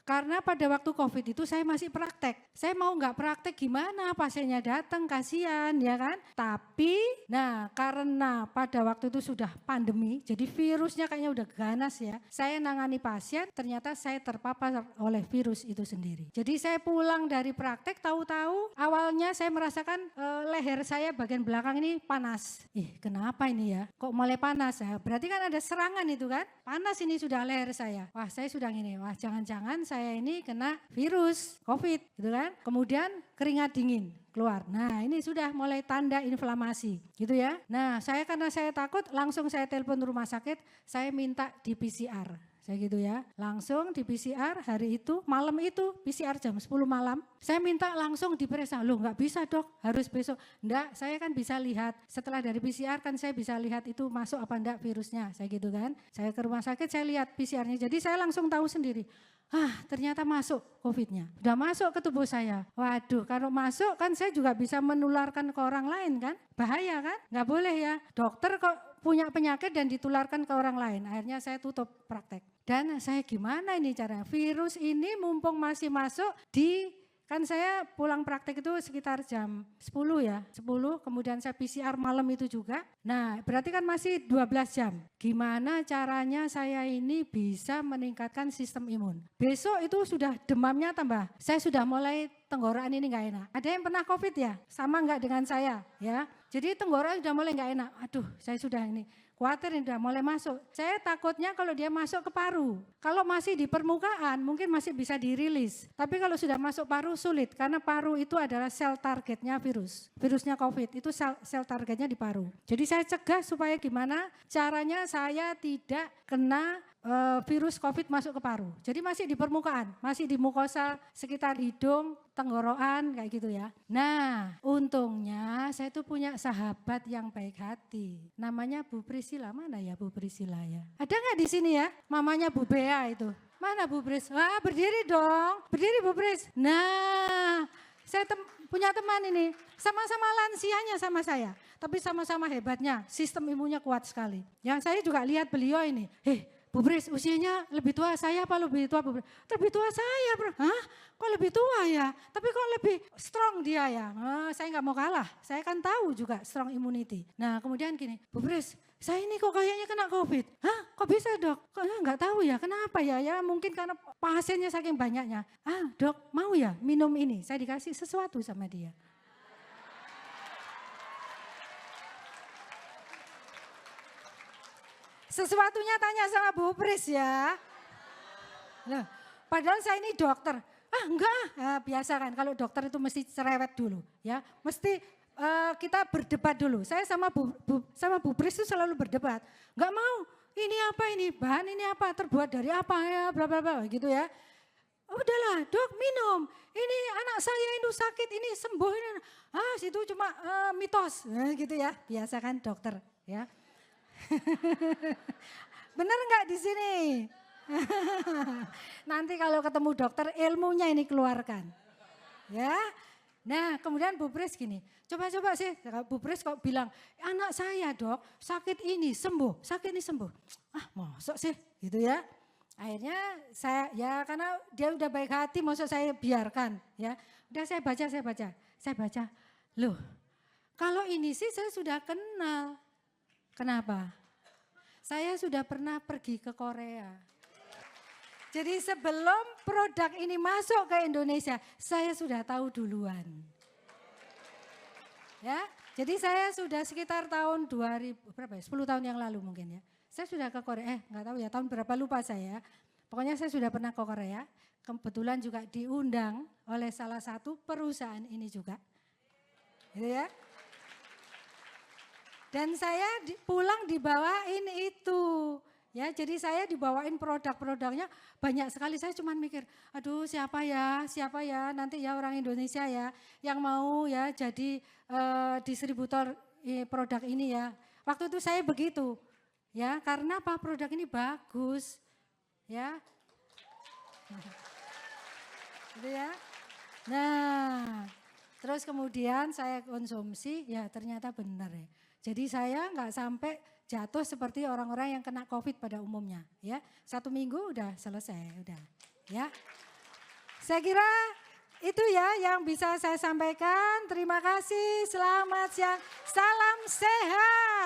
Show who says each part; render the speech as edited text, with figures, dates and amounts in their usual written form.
Speaker 1: Karena pada waktu COVID itu saya masih praktek. Saya mau nggak praktek gimana, pasiennya datang, kasihan ya kan. Tapi, nah karena pada waktu itu sudah pandemi, jadi virusnya kayaknya udah ganas ya. Saya nangani pasien, ternyata saya terpapar oleh virus itu sendiri. Jadi saya pulang dari praktek, tahu-tahu awalnya saya merasakan leher saya bagian belakang ini panas. Kenapa ini ya? Kok mulai panas ya? Berarti kan ada serangan itu kan? Panas ini sudah leher saya. Wah saya sudah gini, wah jangan-jangan saya ini kena virus COVID gitu kan. Kemudian keringat dingin keluar. Nah ini sudah mulai tanda inflamasi gitu ya. Nah karena saya takut langsung saya telepon rumah sakit, saya minta di PCR. Saya gitu ya, langsung di PCR hari itu, malam itu PCR jam 10 malam. Saya minta langsung diperiksa, loh nggak bisa dok, harus besok. Enggak, saya kan bisa lihat, setelah dari PCR kan saya bisa lihat itu masuk apa enggak virusnya, saya gitu kan. Saya ke rumah sakit, saya lihat PCR-nya, jadi saya langsung tahu sendiri. Ternyata masuk COVID-nya, udah masuk ke tubuh saya. Waduh, kalau masuk kan saya juga bisa menularkan ke orang lain kan, bahaya kan, nggak boleh ya. Dokter kok punya penyakit dan ditularkan ke orang lain, akhirnya saya tutup praktek. Dan saya gimana ini caranya, virus ini mumpung masih masuk kan saya pulang praktek itu sekitar jam 10 ya, 10 kemudian saya PCR malam itu juga. Nah berarti kan masih 12 jam. Gimana caranya saya ini bisa meningkatkan sistem imun. Besok itu sudah demamnya tambah, saya sudah mulai tenggorokan ini gak enak. Ada yang pernah COVID ya? Sama gak dengan saya ya? Jadi tenggorokan sudah mulai gak enak, aduh saya sudah ini. Khawatir ini udah mulai masuk. Saya takutnya kalau dia masuk ke paru. Kalau masih di permukaan mungkin masih bisa dirilis. Tapi kalau sudah masuk paru sulit karena paru itu adalah sel targetnya virus. Virusnya COVID itu sel targetnya di paru. Jadi saya cegah supaya gimana caranya saya tidak kena virus COVID masuk ke paru. Jadi masih di permukaan, masih di mukosa sekitar hidung, tenggorokan kayak gitu ya. Nah untungnya saya tuh punya sahabat yang baik hati. Namanya Bu Priscilla, mana ya Bu Priscilla ya? Ada nggak di sini ya? Mamanya Bu Bea itu. Mana Bu Pris? Berdiri dong, berdiri Bu Pris. Nah saya punya teman ini, sama-sama lansianya sama saya. Tapi sama-sama hebatnya, sistem imunnya kuat sekali. Yang saya juga lihat beliau ini, Bu Pris usianya lebih tua saya apa lebih tua Bu Pris? Lebih tua saya bro. Kok lebih tua ya? Tapi kok lebih strong dia ya? Saya nggak mau kalah, saya kan tahu juga strong immunity. Nah kemudian gini, Bu Pris saya ini kok kayaknya kena COVID. Kok bisa dok? Kok nggak tahu ya kenapa ya? Ya mungkin karena pasiennya saking banyaknya. Dok mau ya minum ini? Saya dikasih sesuatu sama dia. Sesuatunya tanya sama Bu Pris ya. Loh, padahal saya ini dokter. Enggak, biasa kan kalau dokter itu mesti cerewet dulu ya. Mesti kita berdebat dulu. Saya sama Bu Pris itu selalu berdebat. Enggak mau, ini apa ini, bahan ini apa, terbuat dari apa ya, bla bla bla gitu ya. Udahlah dok minum, ini anak saya itu sakit, ini sembuh ini. Situ cuma mitos gitu ya, biasa kan dokter ya. Bener nggak di sini? Nanti kalau ketemu dokter ilmunya ini keluarkan. Ya. Nah kemudian Bu Pris gini, coba-coba sih Bu Pris kok bilang, anak saya dok sakit ini sembuh, sakit ini sembuh. Mosok sih gitu ya. Akhirnya saya ya karena dia udah baik hati mosok saya biarkan ya. Udah saya baca. Loh kalau ini sih saya sudah kenal. Kenapa? Saya sudah pernah pergi ke Korea. Jadi sebelum produk ini masuk ke Indonesia, saya sudah tahu duluan. Ya, jadi saya sudah sekitar tahun 2000 berapa ya? 10 tahun yang lalu mungkin ya. Saya sudah ke Korea, enggak tahu ya tahun berapa lupa saya. Pokoknya saya sudah pernah ke Korea. Kebetulan juga diundang oleh salah satu perusahaan ini juga. Gitu ya. Dan saya pulang dibawain itu. Ya, jadi saya dibawain produk-produknya banyak sekali. Saya cuma mikir, aduh siapa ya nanti ya orang Indonesia ya yang mau ya jadi distributor produk ini ya. Waktu itu saya begitu, ya karena apa produk ini bagus, ya. Gitu ya. Nah, terus kemudian saya konsumsi, ya ternyata benar ya. Jadi saya nggak sampai jatuh seperti orang-orang yang kena COVID pada umumnya, ya. 1 minggu udah selesai, udah, ya. Saya kira itu ya yang bisa saya sampaikan. Terima kasih, selamat siang, salam sehat.